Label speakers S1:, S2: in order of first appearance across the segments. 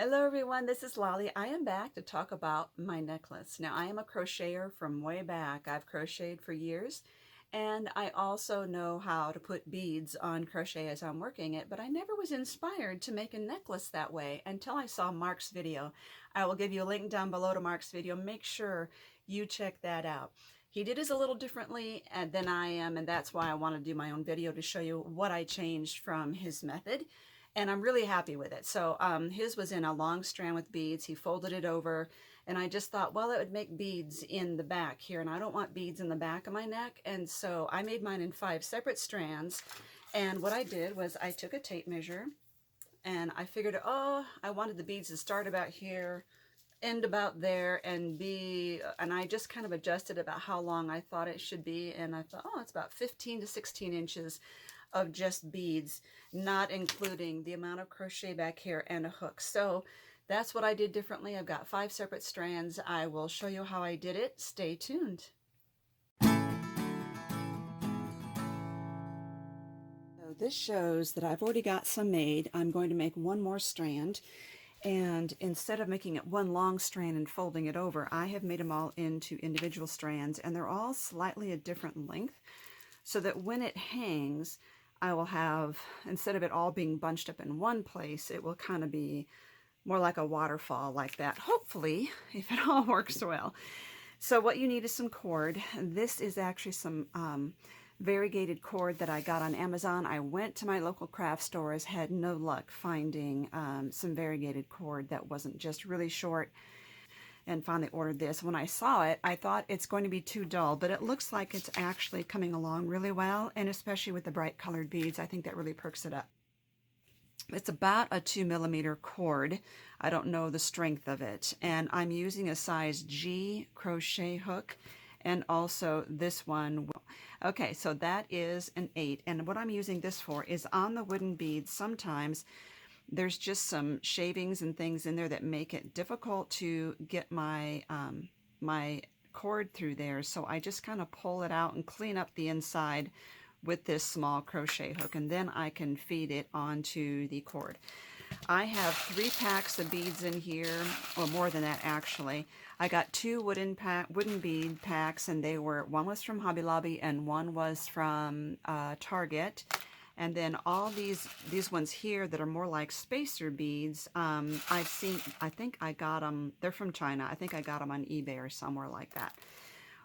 S1: Hello everyone, this is Lolly. I am back to talk about my necklace. Now I am a crocheter from way back. I've crocheted for years and I also know how to put beads on crochet as I'm working it, but I never was inspired to make a necklace that way until I saw Mark's video. I will give you a link down below to Mark's video. Make sure you check that out. He did his a little differently than I am, and that's why I want to do my own video to show you what I changed from his method. And I'm really happy with it. So his was in a long strand with beads. He folded it over, and I just thought, well, it would make beads in the back here, and I don't want beads in the back of my neck. And so I made mine in 5 separate strands. And what I did was I took a tape measure, and I figured, oh, I wanted the beads to start about here, end about there, and I just kind of adjusted about how long I thought it should be, and I thought, oh, it's about 15 to 16 inches of just beads, not including the amount of crochet back here and a hook. So that's what I did differently. I've got 5 separate strands. I will show you how I did it. Stay tuned. So this shows that I've already got some made. I'm going to make one more strand, and instead of making it one long strand and folding it over, I have made them all into individual strands, and they're all slightly a different length, so that when it hangs, I will have, instead of it all being bunched up in one place, it will kind of be more like a waterfall like that, hopefully, if it all works well. So what you need is some cord. This is actually some variegated cord that I got on Amazon. I went to my local craft stores, had no luck finding some variegated cord that wasn't just really short, and finally ordered this. When I saw it, I thought it's going to be too dull, but it looks like it's actually coming along really well, and especially with the bright colored beads, I think that really perks it up. It's about a 2mm cord. I don't know the strength of it, and I'm using a size G crochet hook, and also this one. Okay, so that is an 8, and what I'm using this for is on the wooden beads. Sometimes there's just some shavings and things in there that make it difficult to get my my cord through there. So I just kind of pull it out and clean up the inside with this small crochet hook, and then I can feed it onto the cord. I have 3 packs of beads in here, or more than that actually. I got 2 wooden bead packs, and one was from Hobby Lobby and one was from Target. And then all these ones here that are more like spacer beads, I think I got them, they're from China. I think I got them on eBay or somewhere like that.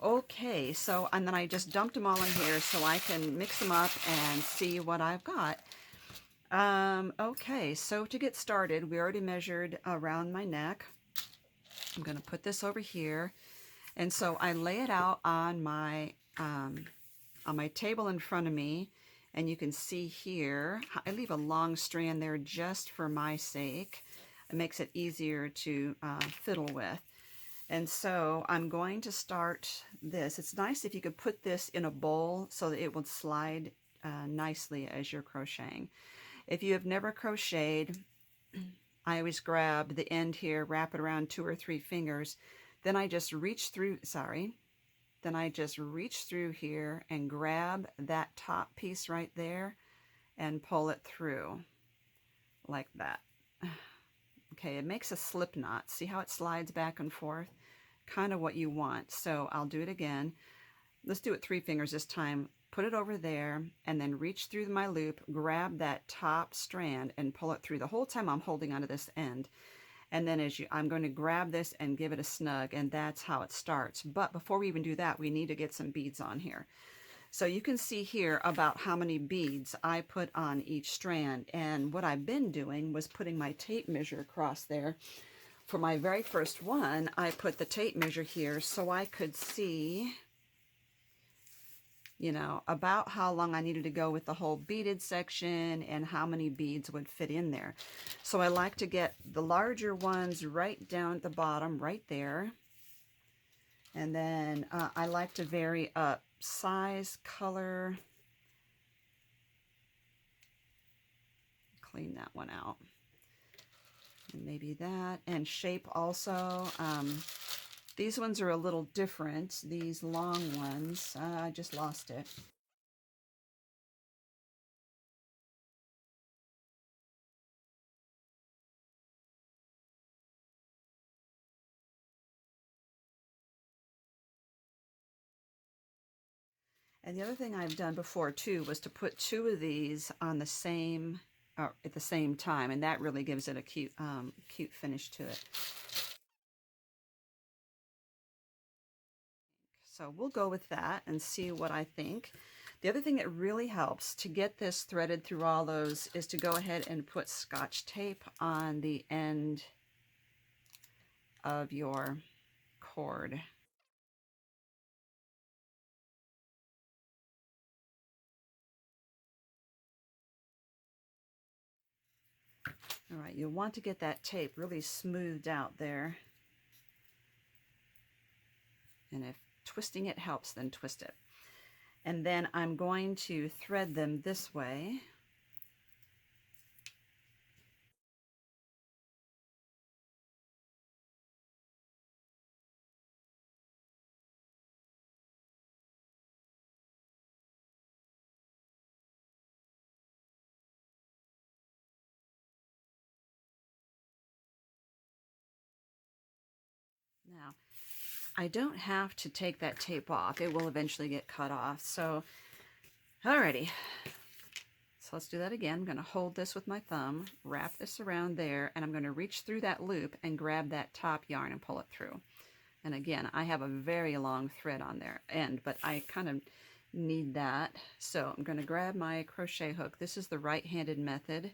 S1: Okay, so, and then I just dumped them all in here so I can mix them up and see what I've got. Okay, so to get started, we already measured around my neck. I'm going to put this over here. And so I lay it out on my table in front of me. And you can see here, I leave a long strand there just for my sake. It makes it easier to fiddle with. And so I'm going to start this. It's nice if you could put this in a bowl so that it will slide nicely as you're crocheting. If you have never crocheted, I always grab the end here, wrap it around 2 or 3 fingers. Then I just reach through, Then I just reach through here and grab that top piece right there and pull it through like that. Okay, it makes a slip knot. See how it slides back and forth? Kind of what you want. So I'll do it again. Let's do it 3 fingers this time. Put it over there and then reach through my loop, grab that top strand and pull it through. The whole time I'm holding onto this end. And then I'm going to grab this and give it a snug, and that's how it starts. But before we even do that, we need to get some beads on here. So you can see here about how many beads I put on each strand. And what I've been doing was putting my tape measure across there. For my very first one, I put the tape measure here so I could see, you know, about how long I needed to go with the whole beaded section and how many beads would fit in there. So I like to get the larger ones right down at the bottom, right there. And then I like to vary up size, color. Clean that one out. And maybe that. And shape also. These ones are a little different, these long ones. I just lost it. And the other thing I've done before too was to put two of these on the same at the same time, and that really gives it a cute cute finish to it. So we'll go with that and see what I think. The other thing that really helps to get this threaded through all those is to go ahead and put Scotch tape on the end of your cord. All right, you'll want to get that tape really smoothed out there. And if twisting it helps, then twist it. And then I'm going to thread them this way. Now, I don't have to take that tape off. It will eventually get cut off. So, alrighty. So let's do that again. I'm going to hold this with my thumb, wrap this around there, and I'm going to reach through that loop and grab that top yarn and pull it through. And again, I have a very long thread on there end, but I kind of need that. So I'm going to grab my crochet hook. This is the right-handed method.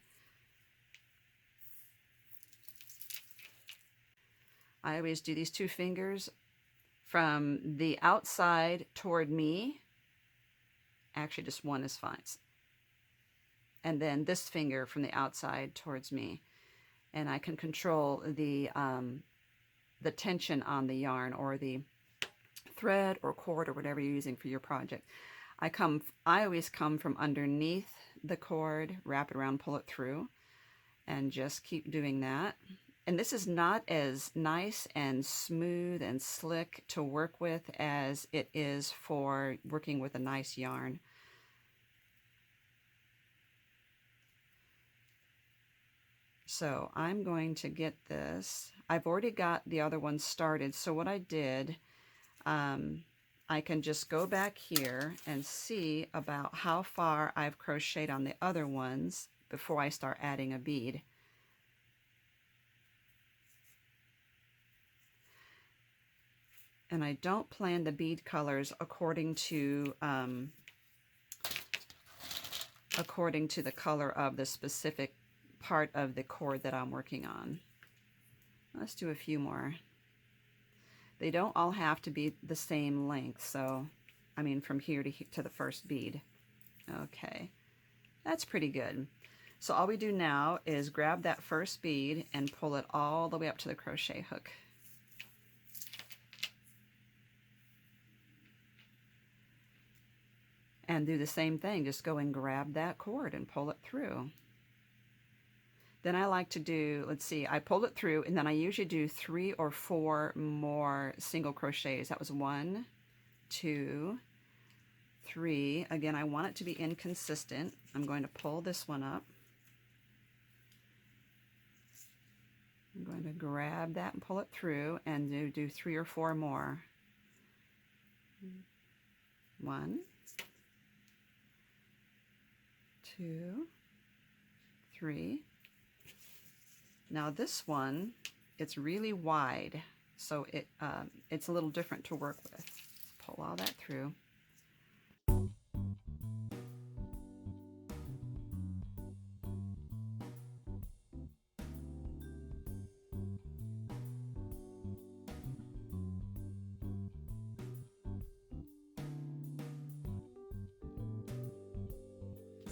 S1: I always do these two fingers from the outside toward me. Actually, just one is fine. And then this finger from the outside towards me. And I can control the tension on the yarn or the thread or cord or whatever you're using for your project. I always come from underneath the cord, wrap it around, pull it through, and just keep doing that. And this is not as nice and smooth and slick to work with as it is for working with a nice yarn. So I'm going to get this. I've already got the other one started. So what I did, I can just go back here and see about how far I've crocheted on the other ones before I start adding a bead. And I don't plan the bead colors according to the color of the specific part of the cord that I'm working on. Let's do a few more. They don't all have to be the same length, so I mean from here to the first bead. Okay, that's pretty good. So all we do now is grab that first bead and pull it all the way up to the crochet hook. And do the same thing, just go and grab that cord and pull it through. Then I like to do, let's see, I pulled it through and then I usually do 3 or 4 more single crochets. That was 1, 2, 3. Again, I want it to be inconsistent. I'm going to pull this one up. I'm going to grab that and pull it through and do 3 or 4 more. 1, 2, 3. Now this one, it's really wide, so it's a little different to work with. Let's pull all that through.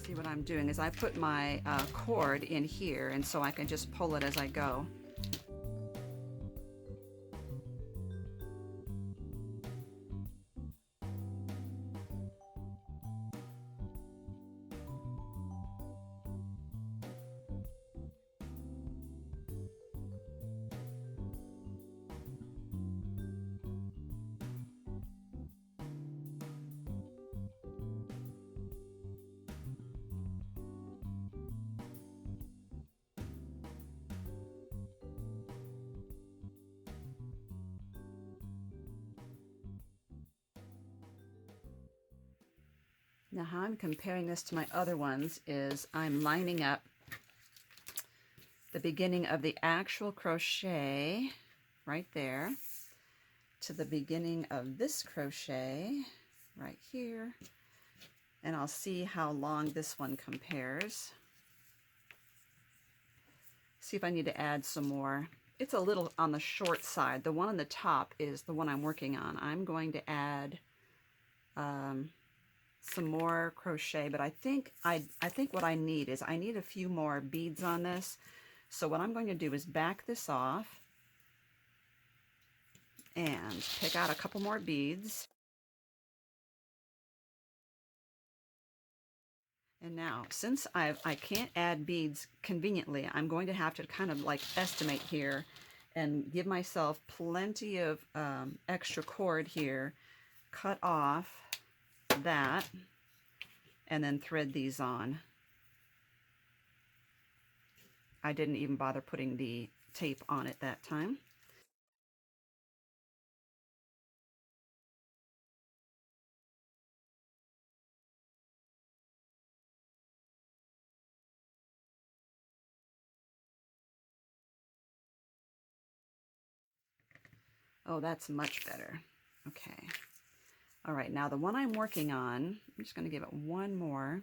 S1: See what I'm doing is I put my cord in here, and so I can just pull it as I go. Now how I'm comparing this to my other ones is I'm lining up the beginning of the actual crochet right there to the beginning of this crochet right here, and I'll see how long this one compares. See if I need to add some more. It's a little on the short side. The one on the top is the one I'm working on. I'm going to add some more crochet, but I think what I need is I need a few more beads on this. So what I'm going to do is back this off and pick out a couple more beads. And now, since I can't add beads conveniently, I'm going to have to kind of like estimate here and give myself plenty of extra cord here, cut off that, and then thread these on. I didn't even bother putting the tape on it that time. Oh, that's much better. Okay. All right, now the one I'm working on, I'm just going to give it one more.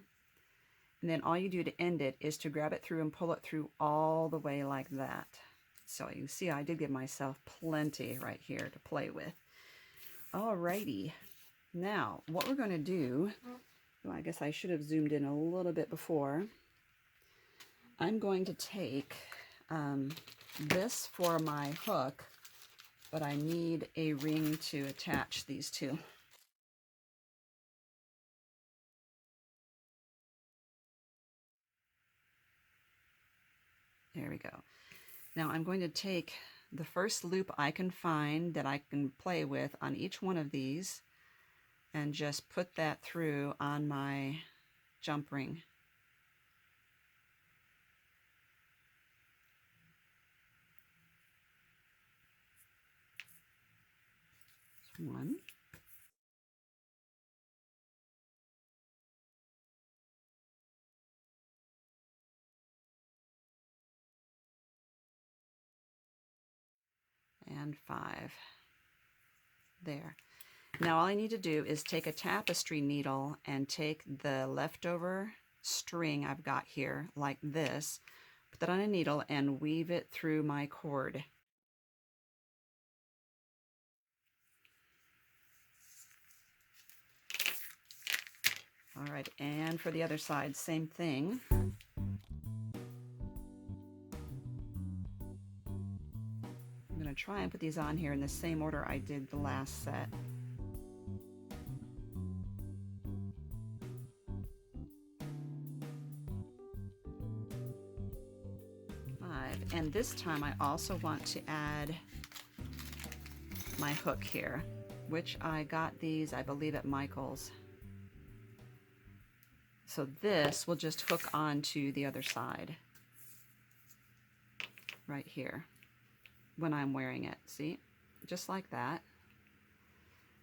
S1: And then all you do to end it is to grab it through and pull it through all the way like that. So you see I did give myself plenty right here to play with. Alrighty. Now, what we're going to do, well, I guess I should have zoomed in a little bit before. I'm going to take this for my hook, but I need a ring to attach these two. There we go. Now I'm going to take the first loop I can find that I can play with on each one of these and just put that through on my jump ring. One. And 5. There. Now all I need to do is take a tapestry needle and take the leftover string I've got here, like this, put that on a needle and weave it through my cord. All right, and for the other side, same thing. I'm going to try and put these on here in the same order I did the last set. 5, and this time I also want to add my hook here, which I got these, I believe, at Michael's. So this will just hook onto the other side right here when I'm wearing it. See? Just like that.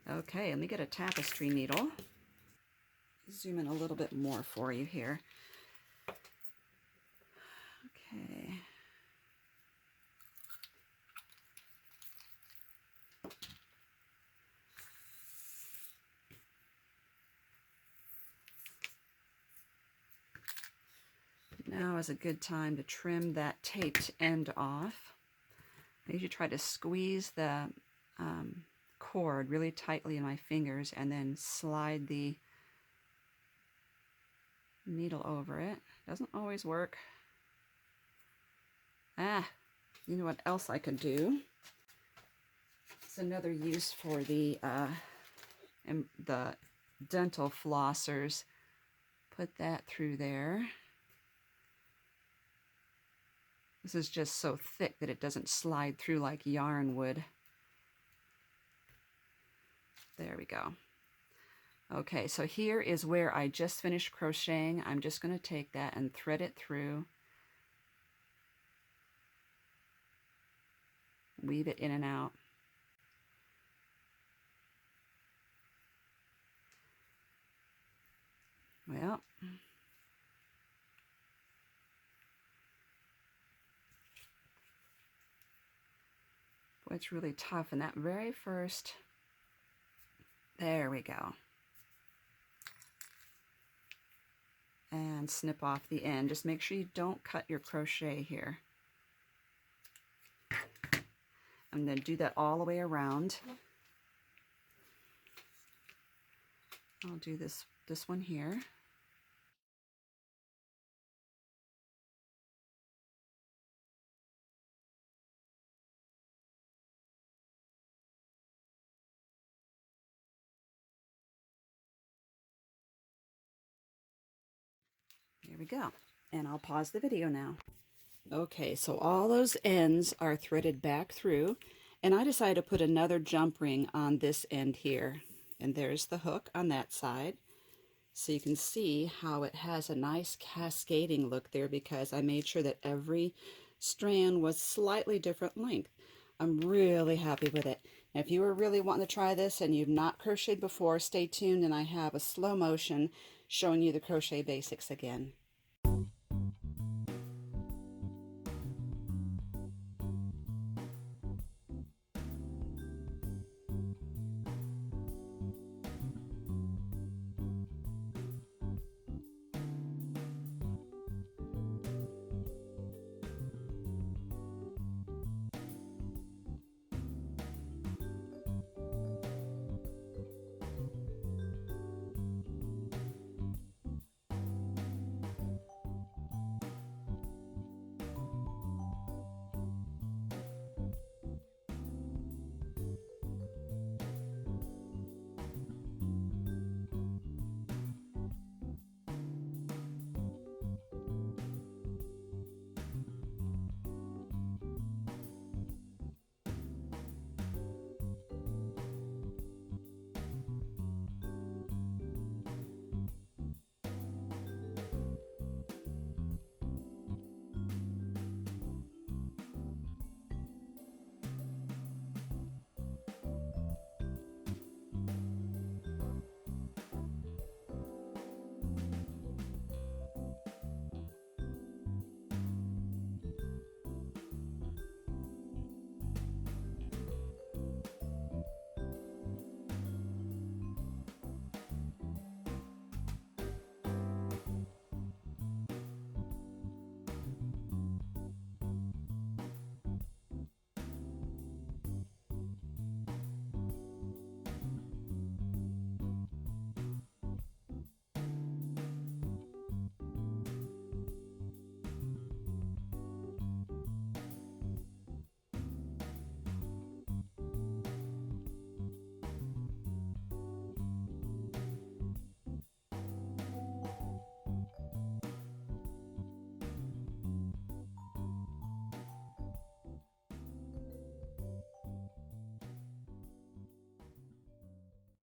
S1: Okay, let me get a tapestry needle. Zoom in a little bit more for you here. Okay. Now is a good time to trim that taped end off. I usually try to squeeze the cord really tightly in my fingers and then slide the needle over it. Doesn't always work. You know what else I could do? It's another use for the dental flossers. Put that through there. This is just so thick that it doesn't slide through like yarn would. There we go. Okay, so here is where I just finished crocheting. I'm just going to take that and thread it through. Weave it in and out. out. Boy, it's really tough in that very first. There we go. And snip off the end. Just make sure you don't cut your crochet here. I'm going to do that all the way around. I'll do this one here. There we go. And I'll pause the video now. Okay, so all those ends are threaded back through, and I decided to put another jump ring on this end here. And there's the hook on that side. So you can see how it has a nice cascading look there because I made sure that every strand was slightly different length. I'm really happy with it. Now, if you are really wanting to try this and you've not crocheted before, stay tuned and I have a slow motion showing you the crochet basics again.